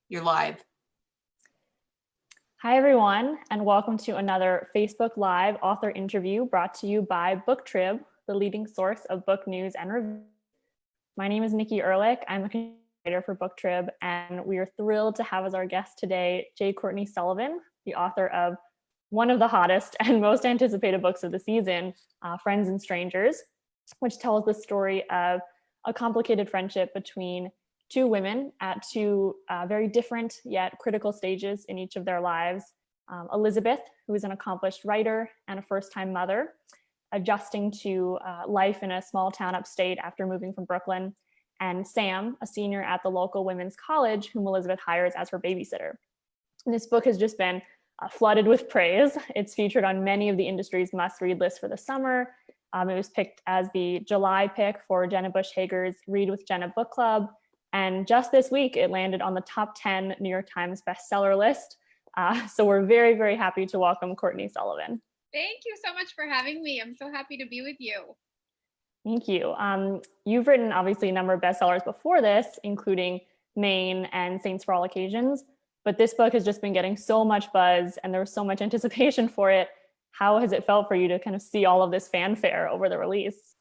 You're live. Hi, everyone, and welcome to another Facebook Live author interview brought to you by Booktrib, the leading source of book news and reviews. My name is Nikki Ehrlich. I'm a writer for Booktrib, and we are thrilled to have as our guest today Courtney Sullivan, the author of one of the hottest and most anticipated books of the season, Friends and Strangers, which tells the story of a complicated friendship between two women at two very different yet critical stages in each of their lives. Elizabeth, who is an accomplished writer and a first-time mother, adjusting to life in a small town upstate after moving from Brooklyn, and Sam, a senior at the local women's college, whom Elizabeth hires as her babysitter. And this book has just been flooded with praise. It's featured on many of the industry's must-read lists for the summer. It was picked as the July pick for Jenna Bush Hager's Read with Jenna book club. And just this week, it landed on the top 10 New York Times bestseller list. So we're very, very happy to welcome Courtney Sullivan. Thank you so much for having me. I'm so happy to be with you. Thank you. You've written, obviously, a number of bestsellers before this, including Maine and Saints for All Occasions. But this book has just been getting so much buzz, and there was so much anticipation for it. How has it felt for you to kind of see all of this fanfare over the release?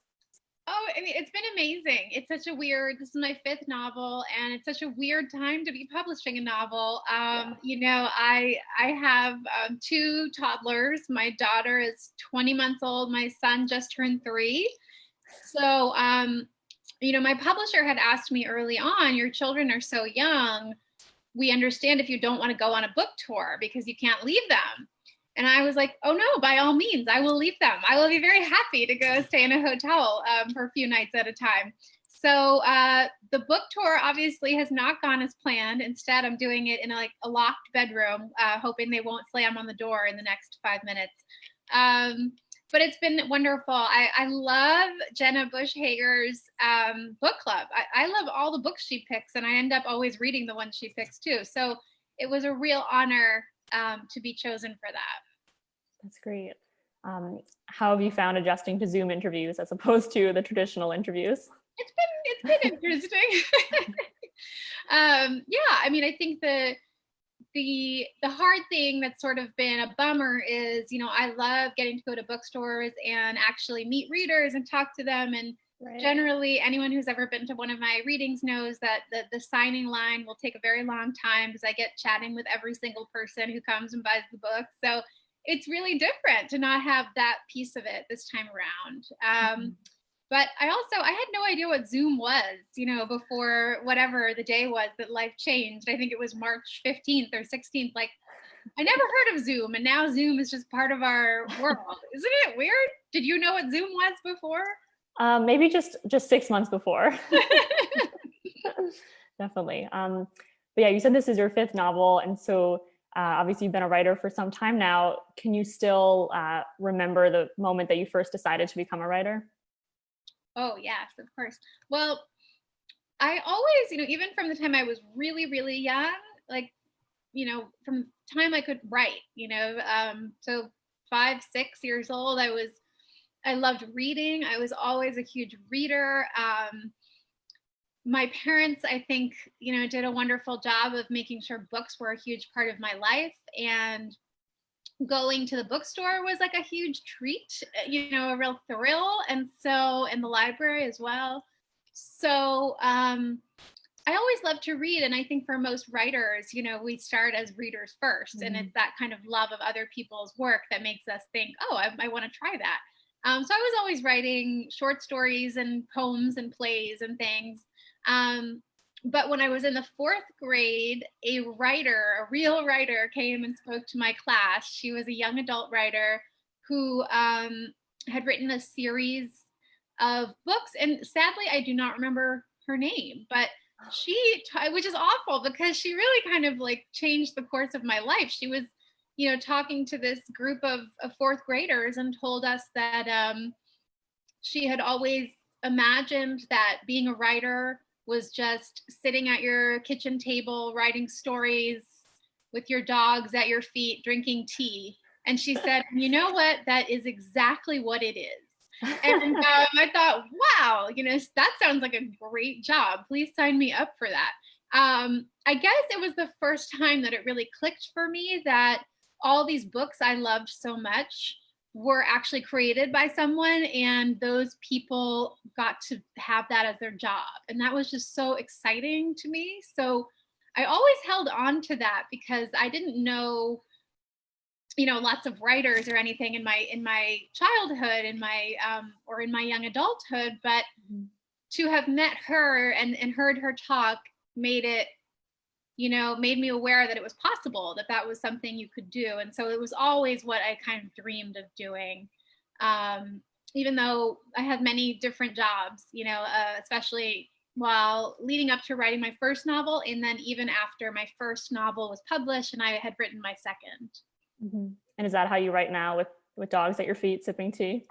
Oh, I mean, it's been amazing. It's such a weird, this is my fifth novel, and it's such a weird time to be publishing a novel. You know, I have two toddlers. My daughter is 20 months old. My son just turned 3. So, you know, my publisher had asked me early on, your children are so young. We understand if you don't want to go on a book tour because you can't leave them. And I was like, oh no, by all means, I will leave them. I will be very happy to go stay in a hotel for a few nights at a time. So the book tour obviously has not gone as planned. Instead, I'm doing it in a locked bedroom, hoping they won't slam on the door in the next 5 minutes. But it's been wonderful. I love Jenna Bush Hager's book club. I love all the books she picks, and I end up always reading the ones she picks too. So it was a real honor to be chosen for that. That's great. How have you found adjusting to Zoom interviews as opposed to the traditional interviews? It's been interesting. Yeah, I mean, I think the hard thing that's sort of been a bummer is, you know, I love getting to go to bookstores and actually meet readers and talk to them. And generally, anyone who's ever been to one of my readings knows that the signing line will take a very long time because I get chatting with every single person who comes and buys the book. So it's really different to not have that piece of it this time around. But I had no idea what Zoom was, you know, before whatever the day was that life changed. I think it was March 15th or 16th. Like, I never heard of Zoom, and now Zoom is just part of our world. Isn't it weird? Did you know what Zoom was before? Maybe just 6 months before. Definitely. But yeah, you said this is your 5th novel, and so obviously you've been a writer for some time now. Can you still remember the moment that you first decided to become a writer? Oh, yes, of course. Well, I always, you know, even from the time I was really, really young, like, you know, from the time I could write, you know, so 5, 6 years old, I loved reading. I was always a huge reader. My parents, I think, you know, did a wonderful job of making sure books were a huge part of my life. And going to the bookstore was like a huge treat, you know, a real thrill. And so, in the library as well. So, I always love to read. And I think for most writers, you know, we start as readers first. And it's that kind of love of other people's work that makes us think, oh, I want to try that. So I was always writing short stories and poems and plays and things. But when I was in the 4th grade, a real writer came and spoke to my class. She was a young adult writer who had written a series of books. And sadly, I do not remember her name, but which is awful because she really kind of like changed the course of my life. She was, you know, talking to this group of 4th graders and told us that she had always imagined that being a writer was just sitting at your kitchen table, writing stories with your dogs at your feet, drinking tea. And she said, you know what? That is exactly what it is. And I thought, wow, you know, that sounds like a great job. Please sign me up for that. I guess it was the first time that it really clicked for me that all these books I loved so much were actually created by someone, and those people got to have that as their job. And that was just so exciting to me. So I always held on to that because I didn't know, lots of writers or anything in my childhood, or in my young adulthood, but to have met her and heard her talk made me aware that it was possible, that was something you could do. And so it was always what I kind of dreamed of doing. Even though I had many different jobs, especially while leading up to writing my first novel, and then even after my first novel was published and I had written my second. Mm-hmm. And is that how you write now, with dogs at your feet sipping tea?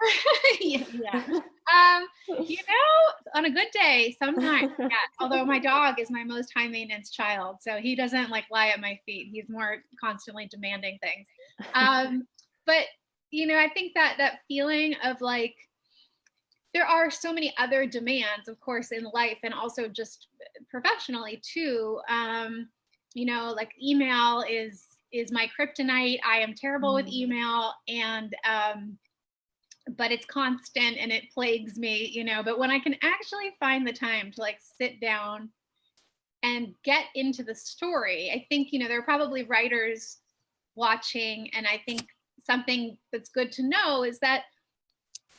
Yeah. On a good day, sometimes, yeah. Although my dog is my most high maintenance child, so he doesn't like lie at my feet. He's more constantly demanding things. But I think that feeling of like, there are so many other demands, of course, in life and also just professionally too. Like email is my kryptonite. I am terrible with email, and but it's constant and it plagues me, but when I can actually find the time to like sit down and get into the story, I think, there are probably writers watching, and I think something that's good to know is that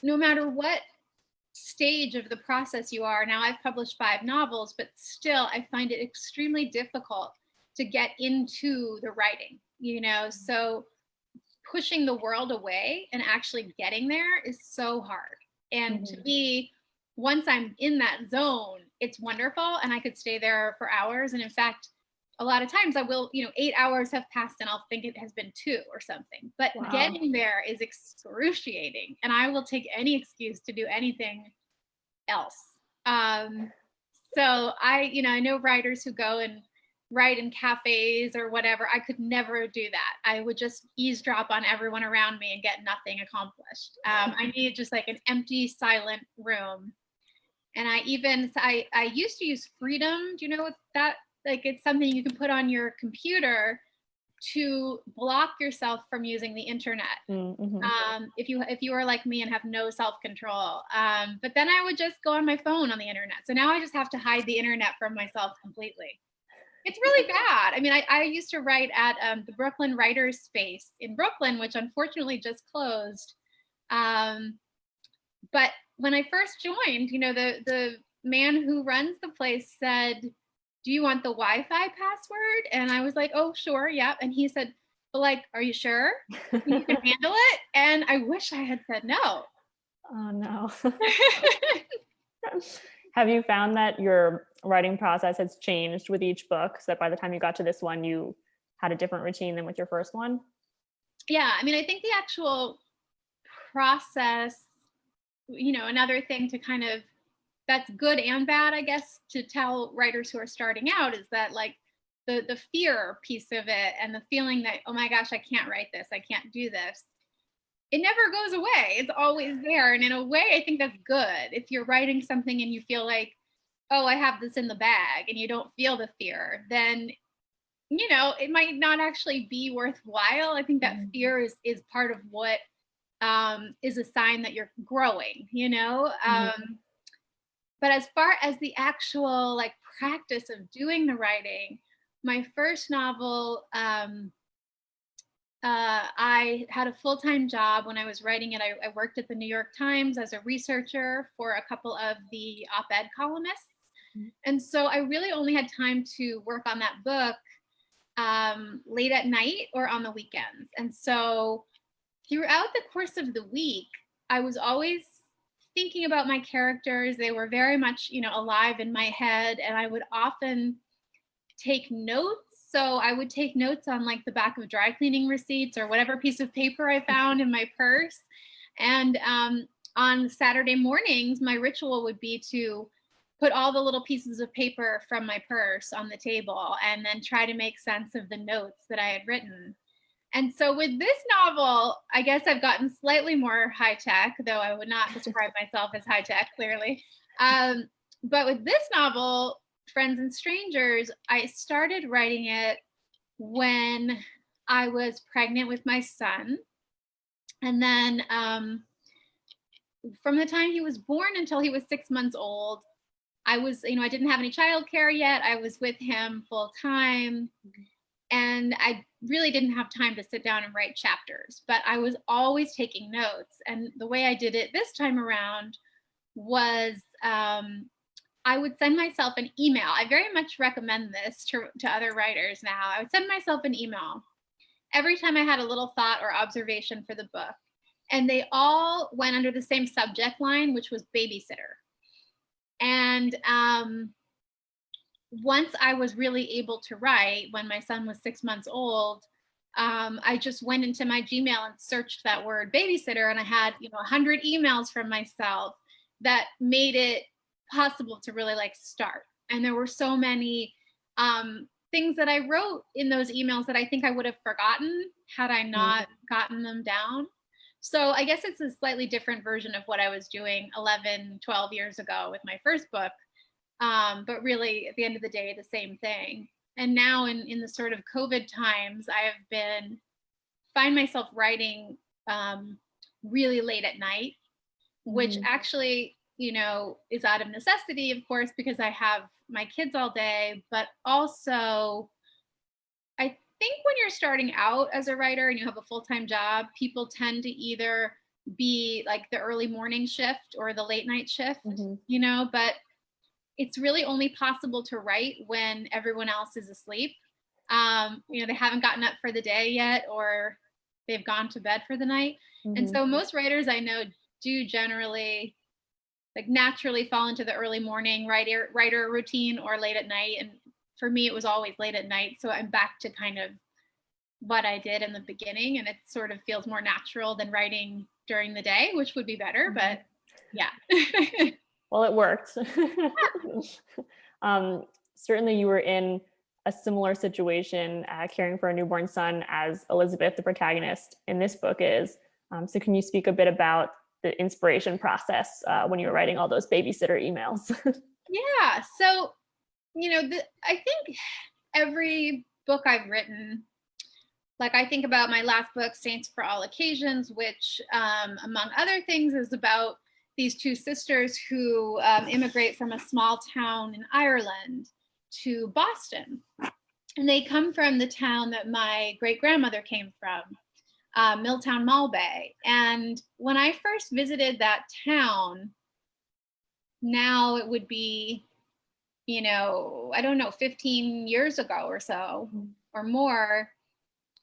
no matter what stage of the process you are, now I've published 5 novels, but still I find it extremely difficult to get into the writing, so pushing the world away and actually getting there is so hard. And to me, once I'm in that zone, it's wonderful and I could stay there for hours. And in fact, a lot of times I will, 8 hours have passed and I'll think it has been 2 or something. But getting there is excruciating, and I will take any excuse to do anything else. So I know writers who go and write in cafes or whatever. I could never do that. I would just eavesdrop on everyone around me and get nothing accomplished. I need just like an empty, silent room. And I used to use Freedom. Do you know what that, like, it's something you can put on your computer to block yourself from using the internet. If you are like me and have no self-control. But then I would just go on my phone on the internet. So now I just have to hide the internet from myself completely. It's really bad. I mean, I used to write at the Brooklyn Writers Space in Brooklyn, which unfortunately just closed. But when I first joined, the man who runs the place said, "Do you want the Wi-Fi password?" And I was like, "Oh, sure, yeah." And he said, "But like, are you sure you can handle it?" And I wish I had said no. Oh no. Have you found that your writing process has changed with each book, so that by the time you got to this one, you had a different routine than with your first one? Yeah, I mean, I think the actual process, another thing to kind of, that's good and bad, I guess, to tell writers who are starting out is that like the fear piece of it and the feeling that, oh my gosh, I can't write this, I can't do this. It never goes away. It's always there. And in a way, I think that's good. If you're writing something and you feel like, oh, I have this in the bag, and you don't feel the fear, then, it might not actually be worthwhile. I think that fear is part of what is a sign that you're growing, But as far as the actual like practice of doing the writing, my first novel, I had a full-time job when I was writing it. I worked at the New York Times as a researcher for a couple of the op-ed columnists. And so I really only had time to work on that book late at night or on the weekends. And so throughout the course of the week, I was always thinking about my characters. They were very much, alive in my head, and I would often take notes. So I would take notes on like the back of dry cleaning receipts or whatever piece of paper I found in my purse. And on Saturday mornings, my ritual would be to put all the little pieces of paper from my purse on the table and then try to make sense of the notes that I had written. And so with this novel, I guess I've gotten slightly more high tech, though I would not describe myself as high tech, clearly. But with this novel, Friends and Strangers, I started writing it when I was pregnant with my son. And then from the time he was born until he was 6 months old, I was, I didn't have any childcare yet. I was with him full time. And I really didn't have time to sit down and write chapters, but I was always taking notes. And the way I did it this time around was I would send myself an email. I very much recommend this to other writers now. I would send myself an email every time I had a little thought or observation for the book. And they all went under the same subject line, which was babysitter. And once I was really able to write, when my son was 6 months old, I just went into my Gmail and searched that word babysitter, and I had 100 emails from myself that made it possible to really start. And there were so many things that I wrote in those emails that I think I would have forgotten had I not gotten them down. So I guess it's a slightly different version of what I was doing 11, 12 years ago with my first book. But really, at the end of the day, the same thing. And now in the sort of COVID times, I have find myself writing really late at night, which actually, is out of necessity, of course, because I have my kids all day, but also I think when you're starting out as a writer and you have a full-time job, people tend to either be like the early morning shift or the late night shift, but it's really only possible to write when everyone else is asleep. They haven't gotten up for the day yet, or they've gone to bed for the night. And so most writers I know do generally naturally fall into the early morning writer routine or late at night. And for me, it was always late at night. So I'm back to kind of what I did in the beginning, and it sort of feels more natural than writing during the day, which would be better, but yeah. Well, it worked. Certainly you were in a similar situation caring for a newborn son as Elizabeth, the protagonist in this book, is. So can you speak a bit about the inspiration process when you were writing all those babysitter emails? Yeah. So, I think every book I've written, I think about my last book, Saints for All Occasions, which, among other things, is about these two sisters who immigrate from a small town in Ireland to Boston. And they come from the town that my great-grandmother came from, Milltown Malbay. And when I first visited that town, now it would be, I don't know, 15 years ago or so, or more,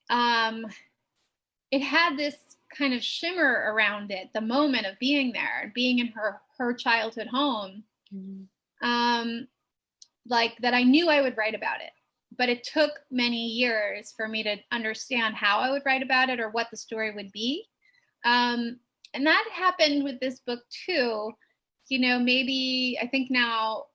it had this kind of shimmer around it, the moment of being there, being in her childhood home, that I knew I would write about it. But it took many years for me to understand how I would write about it or what the story would be. And that happened with this book too. Maybe I think now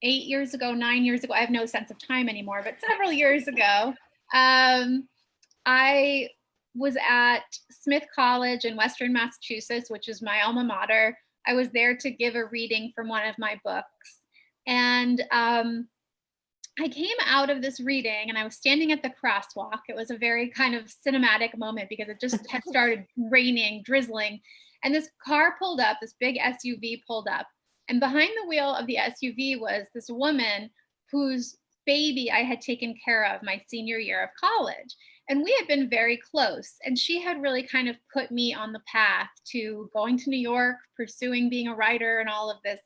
8 years ago, 9 years ago, I have no sense of time anymore, but several years ago, I was at Smith College in Western Massachusetts, which is my alma mater. I was there to give a reading from one of my books. And I came out of this reading and I was standing at the crosswalk. It was a very kind of cinematic moment because it just had started raining, drizzling. And this car pulled up, this big SUV pulled up. And behind the wheel of the SUV was this woman whose baby I had taken care of my senior year of college. And we had been very close. And she had really kind of put me on the path to going to New York, pursuing being a writer and all of this.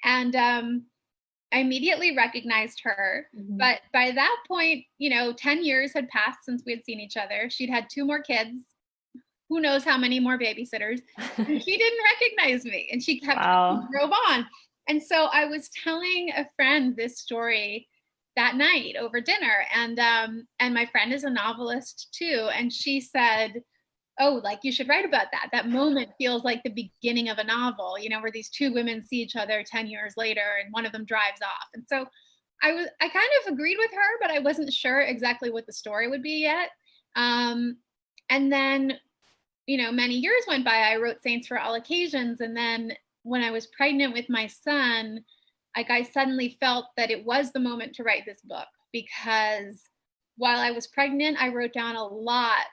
And I immediately recognized her. But by that point, 10 years had passed since we had seen each other. She'd had 2 more kids. Who knows how many more babysitters. And she didn't recognize me. And she kept drove on. And so I was telling a friend this story that night over dinner. And my friend is a novelist too. And she said, oh, you should write about that. That moment feels like the beginning of a novel, where these 2 women see each other 10 years later and one of them drives off. And so I kind of agreed with her, but I wasn't sure exactly what the story would be yet. And then, many years went by. I wrote Saints for All Occasions. And then when I was pregnant with my son, like I suddenly felt that it was the moment to write this book, because while I was pregnant, I wrote down a lot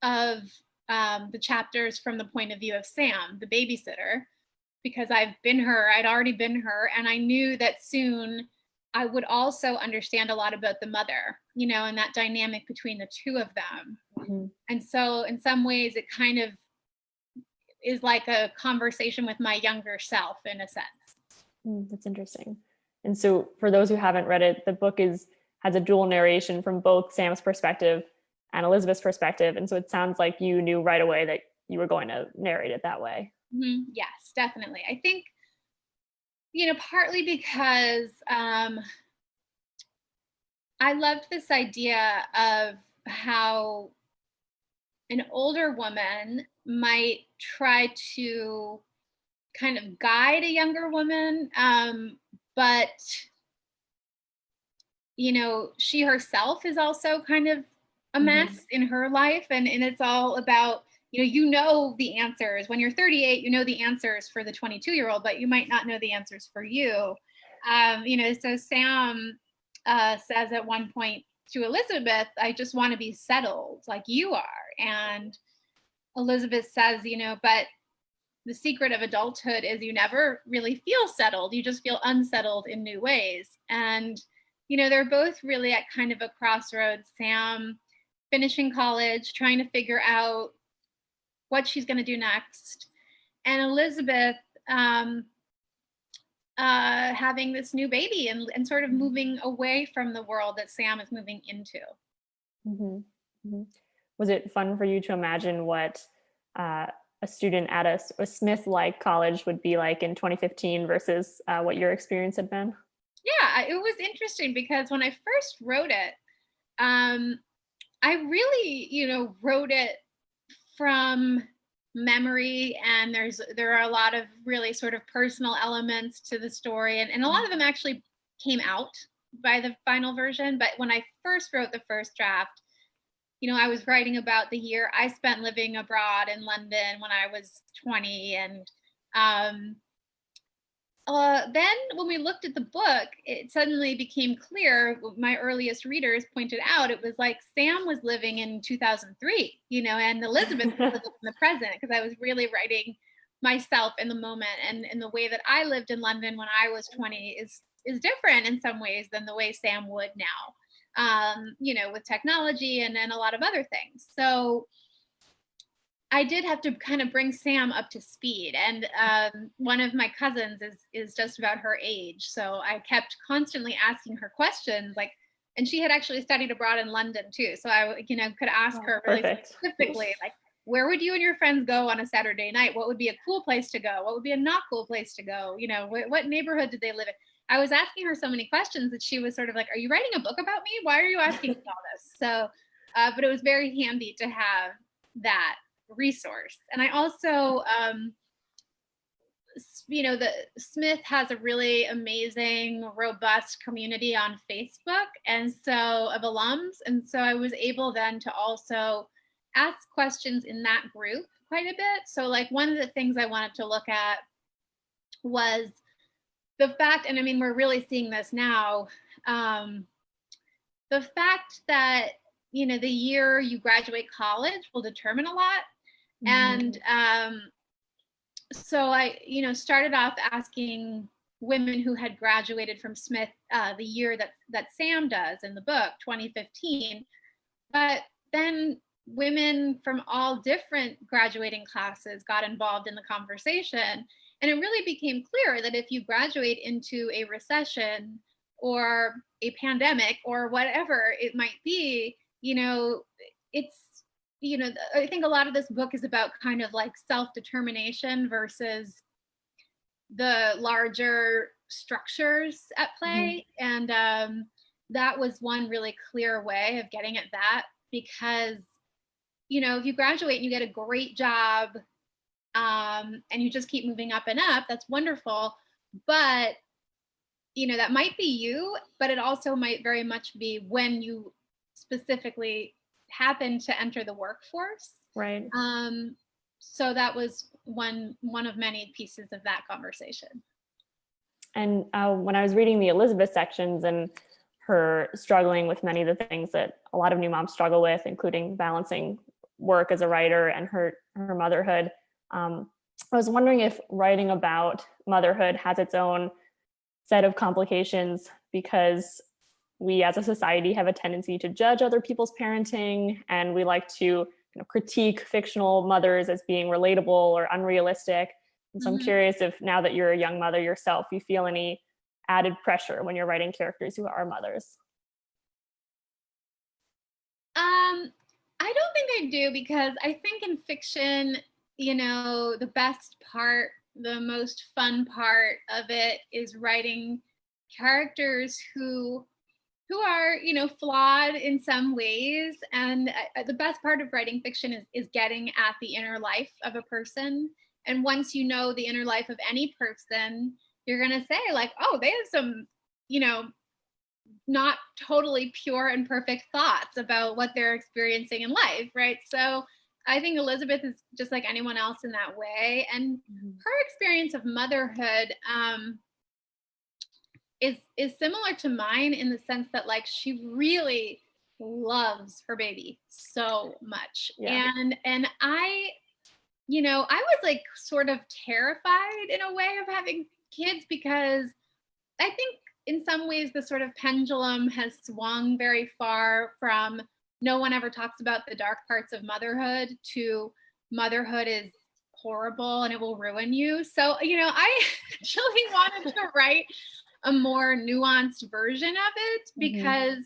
of the chapters from the point of view of Sam, the babysitter, because I'd already been her, and I knew that soon I would also understand a lot about the mother, and that dynamic between the two of them. Mm-hmm. And so in some ways it kind of is like a conversation with my younger self in a sense. That's interesting. And so for those who haven't read it, the book has a dual narration from both Sam's perspective and Elizabeth's perspective. And so it sounds like you knew right away that you were going to narrate it that way. Mm-hmm. Yes, definitely. I think, partly because I loved this idea of how an older woman might try to kind of guide a younger woman, but she herself is also kind of a mess in her life, and it's all about the answers when you're 38. The answers for the 22-year-old, but you might not know the answers for you. So Sam says at one point to Elizabeth, I just want to be settled like you are. And Elizabeth says, but the secret of adulthood is you never really feel settled. You just feel unsettled in new ways. And, they're both really at kind of a crossroads. Sam finishing college, trying to figure out what she's going to do next. And Elizabeth having this new baby and sort of moving away from the world that Sam is moving into. Mm-hmm. Mm-hmm. Was it fun for you to imagine what a student at a Smith-like college would be like in 2015 versus what your experience had been? Yeah, it was interesting because when I first wrote it, I really, wrote it from memory, and there are a lot of really sort of personal elements to the story, and a lot of them actually came out by the final version. But when I first wrote the first draft, I was writing about the year I spent living abroad in London when I was 20, and then when we looked at the book, it suddenly became clear, my earliest readers pointed out, it was like Sam was living in 2003, and Elizabeth was living in the present, because I was really writing myself in the moment. And the way that I lived in London when I was 20 is different in some ways than the way Sam would now, with technology and a lot of other things. So I did have to kind of bring Sam up to speed, and one of my cousins is just about her age, so I kept constantly asking her questions, and she had actually studied abroad in London too, so I could ask her really specifically, like, where would you and your friends go on a Saturday night? What would be a cool place to go? What would be a not cool place to go? What neighborhood did they live in? I was asking her so many questions that she was sort of like, are you writing a book about me? Why are you asking me all this? So, but it was very handy to have that resource. And I also, the Smith has a really amazing, robust community on Facebook, and so of alums. And so I was able then to also ask questions in that group quite a bit. So like one of the things I wanted to look at was the fact, and I mean, we're really seeing this now, the fact that, the year you graduate college will determine a lot. And so I, started off asking women who had graduated from Smith the year that Sam does in the book, 2015. But then women from all different graduating classes got involved in the conversation. And it really became clear that if you graduate into a recession or a pandemic or whatever it might be, it's, I think a lot of this book is about kind of like self-determination versus the larger structures at play. And that was one really clear way of getting at that, because, if you graduate and you get a great job and you just keep moving up and up, that's wonderful. But, that might be you, but it also might very much be when you specifically happen to enter the workforce. Right. So that was one of many pieces of that conversation. And when I was reading the Elizabeth sections and her struggling with many of the things that a lot of new moms struggle with, including balancing work as a writer and her motherhood, I was wondering if writing about motherhood has its own set of complications, because we as a society have a tendency to judge other people's parenting, and we like to critique fictional mothers as being relatable or unrealistic. And so I'm curious if, now that you're a young mother yourself, you feel any added pressure when you're writing characters who are mothers. I don't think I do, because I think in fiction, the best part, the most fun part of it is writing characters who are, flawed in some ways. And the best part of writing fiction is getting at the inner life of a person. And once you know the inner life of any person, you're going to say like, oh, they have some, not totally pure and perfect thoughts about what they're experiencing in life, right? So I think Elizabeth is just like anyone else in that way. And her experience of motherhood is similar to mine, in the sense that like she really loves her baby so much. Yeah. And I was like sort of terrified in a way of having kids, because I think in some ways the sort of pendulum has swung very far from no one ever talks about the dark parts of motherhood to motherhood is horrible and it will ruin you. So, I actually wanted to write a more nuanced version of it, because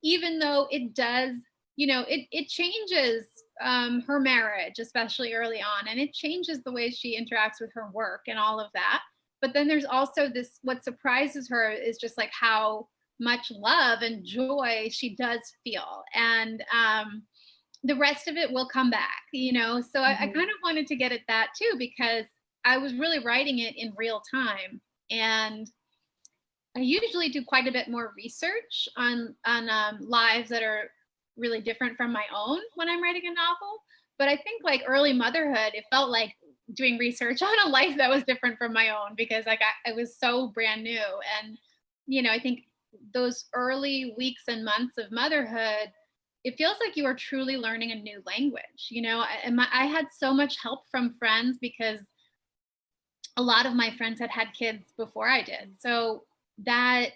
even though it does, it changes her marriage, especially early on, and it changes the way she interacts with her work and all of that. But then there's also this, what surprises her is just like how much love and joy she does feel. And the rest of it will come back, So I kind of wanted to get at that too, because I was really writing it in real time. And I usually do quite a bit more research on lives that are really different from my own when I'm writing a novel. But I think like early motherhood, it felt like doing research on a life that was different from my own, because like I was so brand new. And, I think those early weeks and months of motherhood, it feels like you are truly learning a new language, I had so much help from friends, because a lot of my friends had had kids before I did. So that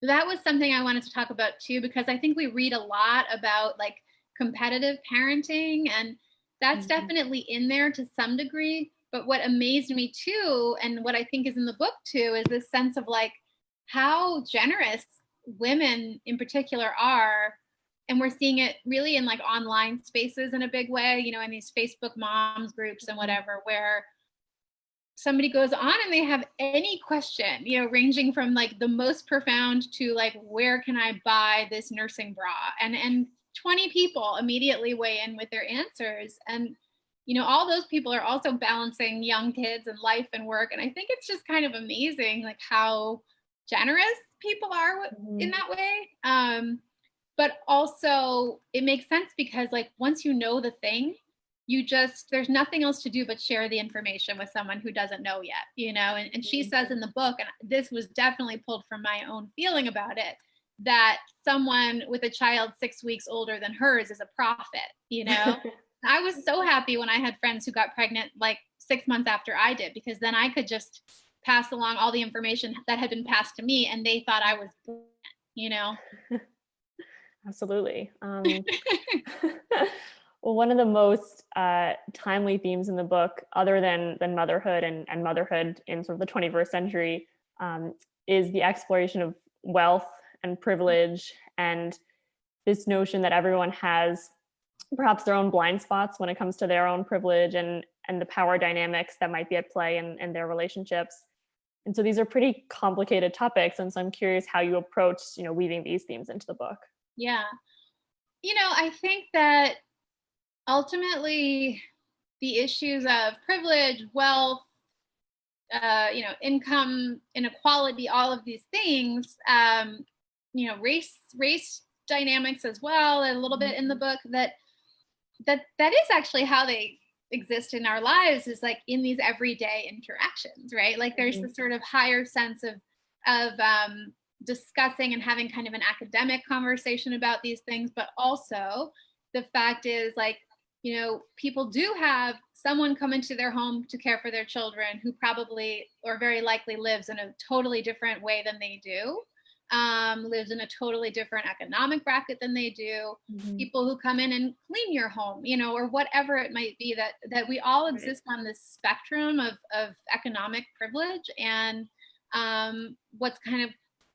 was something I wanted to talk about too, because I think we read a lot about like competitive parenting, and that's definitely in there to some degree. But what amazed me too, and what I think is in the book too, is this sense of like how generous women in particular are. And we're seeing it really in like online spaces in a big way, in these Facebook moms groups and whatever, where somebody goes on and they have any question, ranging from like the most profound to like, where can I buy this nursing bra? And 20 people immediately weigh in with their answers. And, all those people are also balancing young kids and life and work. And I think it's just kind of amazing, like how generous people are in that way. But also it makes sense, because like once you know the thing, there's nothing else to do but share the information with someone who doesn't know yet, and she says in the book, and this was definitely pulled from my own feeling about it, that someone with a child 6 weeks older than hers is a prophet. I was so happy when I had friends who got pregnant like 6 months after I did, because then I could just pass along all the information that had been passed to me, and they thought I was brilliant, Absolutely. Well, one of the most timely themes in the book, other than motherhood and motherhood in sort of the 21st century, is the exploration of wealth and privilege, and this notion that everyone has perhaps their own blind spots when it comes to their own privilege and the power dynamics that might be at play in their relationships. And so these are pretty complicated topics. And so I'm curious how you approach, weaving these themes into the book. Yeah. I think that ultimately the issues of privilege, wealth, income inequality, all of these things, race dynamics as well, a little bit in the book, that is actually how they exist in our lives is like in these everyday interactions, right? Like there's this sort of higher sense of discussing and having kind of an academic conversation about these things, but also the fact is like, you know, people do have someone come into their home to care for their children who probably or very likely lives in a totally different way than they do, lives in a totally different economic bracket than they do, people who come in and clean your home, you know, or whatever it might be, that we all exist on this spectrum of economic privilege. And what's kind of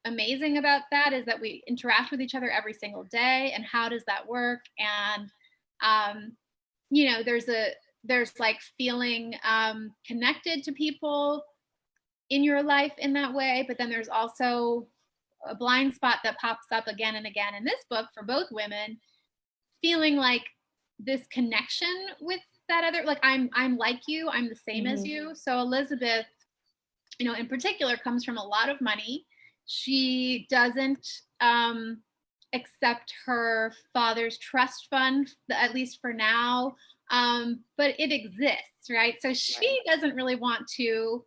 amazing about that is that we interact with each other every single day. And how does that work? And you know, there's like feeling connected to people in your life in that way, but then there's also a blind spot that pops up again and again in this book for both women, feeling like this connection with that other, like I'm like you, I'm the same as you. So Elizabeth, you know, in particular, comes from a lot of money. She doesn't accept her father's trust fund, at least for now, but it exists, right? So she doesn't really want to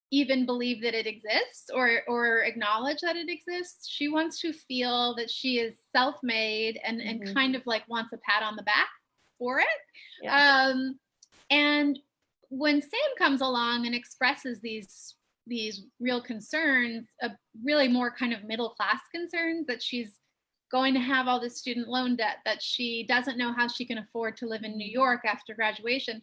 even believe that it exists or acknowledge that it exists. She wants to feel that she is self-made and kind of like wants a pat on the back for it. And when Sam comes along and expresses these real concerns, really more kind of middle class concerns, that she's going to have all this student loan debt, that she doesn't know how she can afford to live in New York after graduation.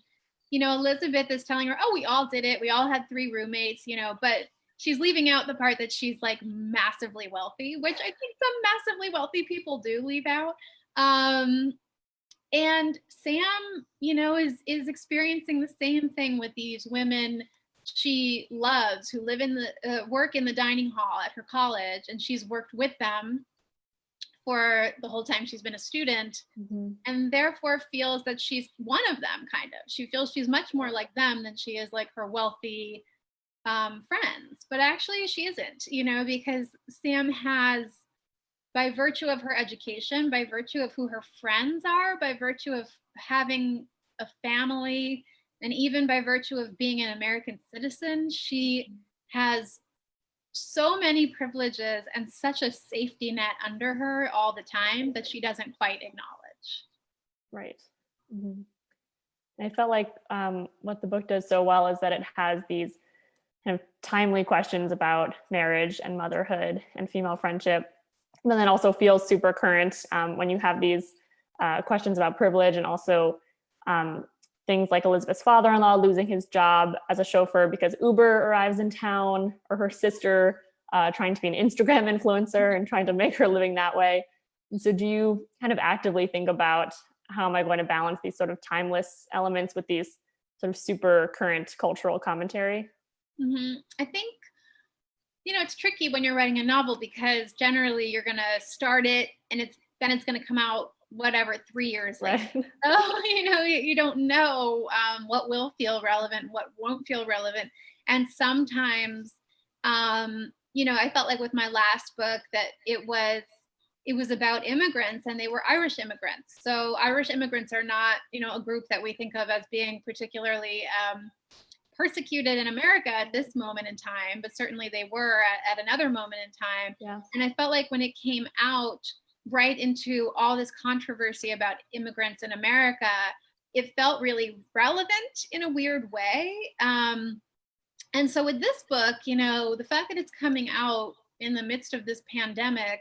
You know, Elizabeth is telling her, oh, we all did it. We all had 3 roommates, you know, but she's leaving out the part that she's like massively wealthy, which I think some massively wealthy people do leave out. And Sam, you know, is experiencing the same thing with these women she loves who live in the work in the dining hall at her college, and she's worked with them for the whole time she's been a student, and therefore feels that she's one of them, kind of. She feels she's much more like them than she is like her wealthy friends. But actually she isn't, you know, because Sam has, by virtue of her education, by virtue of who her friends are, by virtue of having a family, and even by virtue of being an American citizen, she has so many privileges and such a safety net under her all the time that she doesn't quite acknowledge. Right. I felt like what the book does so well is that it has these kind of timely questions about marriage and motherhood and female friendship, but then also feels super current when you have these questions about privilege, and also things like Elizabeth's father-in-law losing his job as a chauffeur because Uber arrives in town, or her sister trying to be an Instagram influencer and trying to make her living that way. And so do you kind of actively think about how am I going to balance these sort of timeless elements with these sort of super current cultural commentary? I think, you know, it's tricky when you're writing a novel, because generally you're going to start it and it's going to come out whatever 3 years later. So, you know, you don't know what will feel relevant, what won't feel relevant. And sometimes, you know, I felt like with my last book that it was about immigrants, and they were Irish immigrants. So Irish immigrants are not, you know, a group that we think of as being particularly persecuted in America at this moment in time, but certainly they were at another moment in time. And I felt like when it came out right into all this controversy about immigrants in America, it felt really relevant in a weird way. And so with this book, you know, the fact that it's coming out in the midst of this pandemic,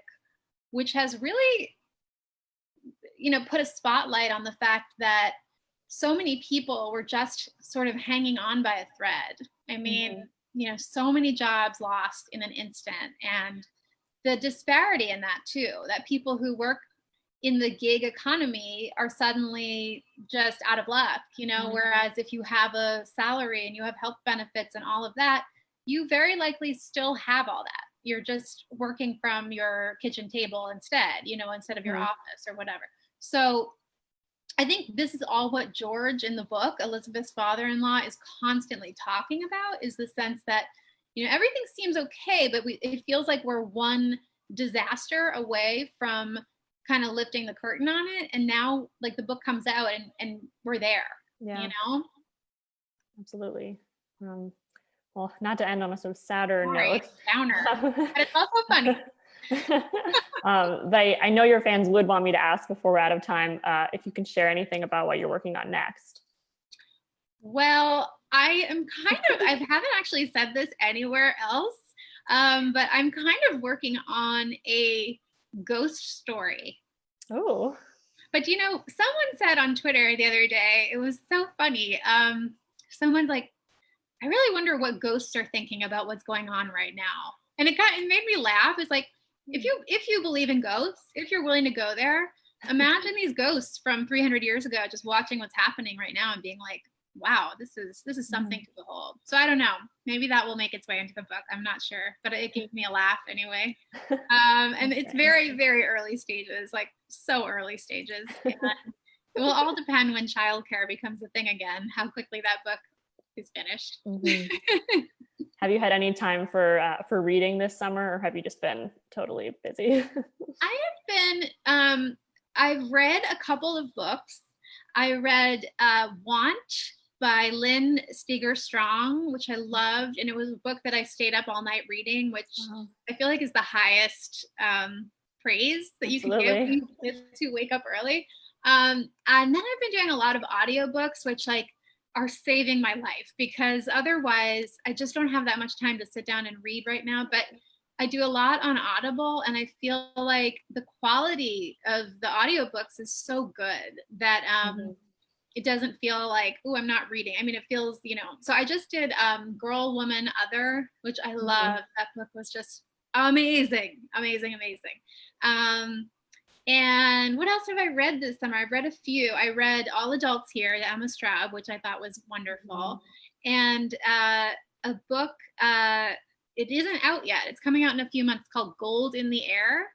which has really, you know, put a spotlight on the fact that so many people were just sort of hanging on by a thread. I mean, you know, so many jobs lost in an instant, and the disparity in that too, that people who work in the gig economy are suddenly just out of luck, you know, whereas if you have a salary and you have health benefits and all of that, you very likely still have all that. You're just working from your kitchen table instead, you know, instead of your office or whatever. So I think this is all what George in the book, Elizabeth's father-in-law, is constantly talking about, is the sense that, you know, everything seems okay, but it feels like we're one disaster away from kind of lifting the curtain on it. And now like the book comes out and we're there. Yeah, you know? absolutely. Well, not to end on a sort of sadder Sorry, note. downer, but it's also funny. But I know your fans would want me to ask before we're out of time, if you can share anything about what you're working on next. Well, I haven't actually said this anywhere else, but I'm kind of working on a ghost story. Oh, But someone said on Twitter the other day, it was so funny. Someone's like, I really wonder what ghosts are thinking about what's going on right now. And it made me laugh. It's like, if you believe in ghosts, if you're willing to go there, imagine these ghosts from 300 years ago just watching what's happening right now and being like, wow, this is something to behold. So I don't know, maybe that will make its way into the book. I'm not sure, but it gave me a laugh anyway. And it's very, very early stages, like so early stages. And it will all depend when childcare becomes a thing again, how quickly that book is finished. Have you had any time for reading this summer, or have you just been totally busy? I have been, I've read a couple of books. I read Want by Lynn Steger Strong, which I loved. And it was a book that I stayed up all night reading, which I feel like is the highest praise that you can give when you live to wake up early. And then I've been doing a lot of audiobooks, which are saving my life, because otherwise I just don't have that much time to sit down and read right now. But I do a lot on Audible, and I feel like the quality of the audiobooks is so good that it doesn't feel like, oh, I'm not reading. I mean, it feels, so I just did Girl, Woman, Other, which I love. That book was just amazing. And what else have I read this summer? I've read a few. I read All Adults Here, to Emma Straub, which I thought was wonderful. And a book, it isn't out yet. It's coming out in a few months, called Gold in the Air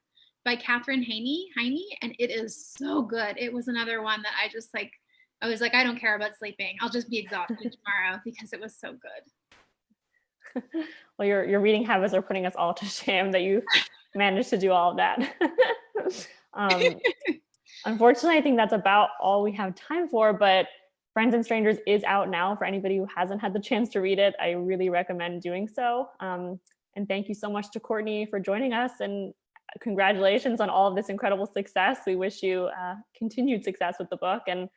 by Catherine Heine, and it is so good. It was another one that I was like, I don't care about sleeping. I'll just be exhausted tomorrow, because it was so good. Well, your reading habits are putting us all to shame that you managed to do all of that. Unfortunately, I think that's about all we have time for, but Friends and Strangers is out now for anybody who hasn't had the chance to read it. I really recommend doing so. And thank you so much to Courtney for joining us, and congratulations on all of this incredible success. We wish you continued success with the book, and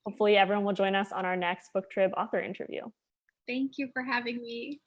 hopefully everyone will join us on our next Book Trib author interview. Thank you for having me.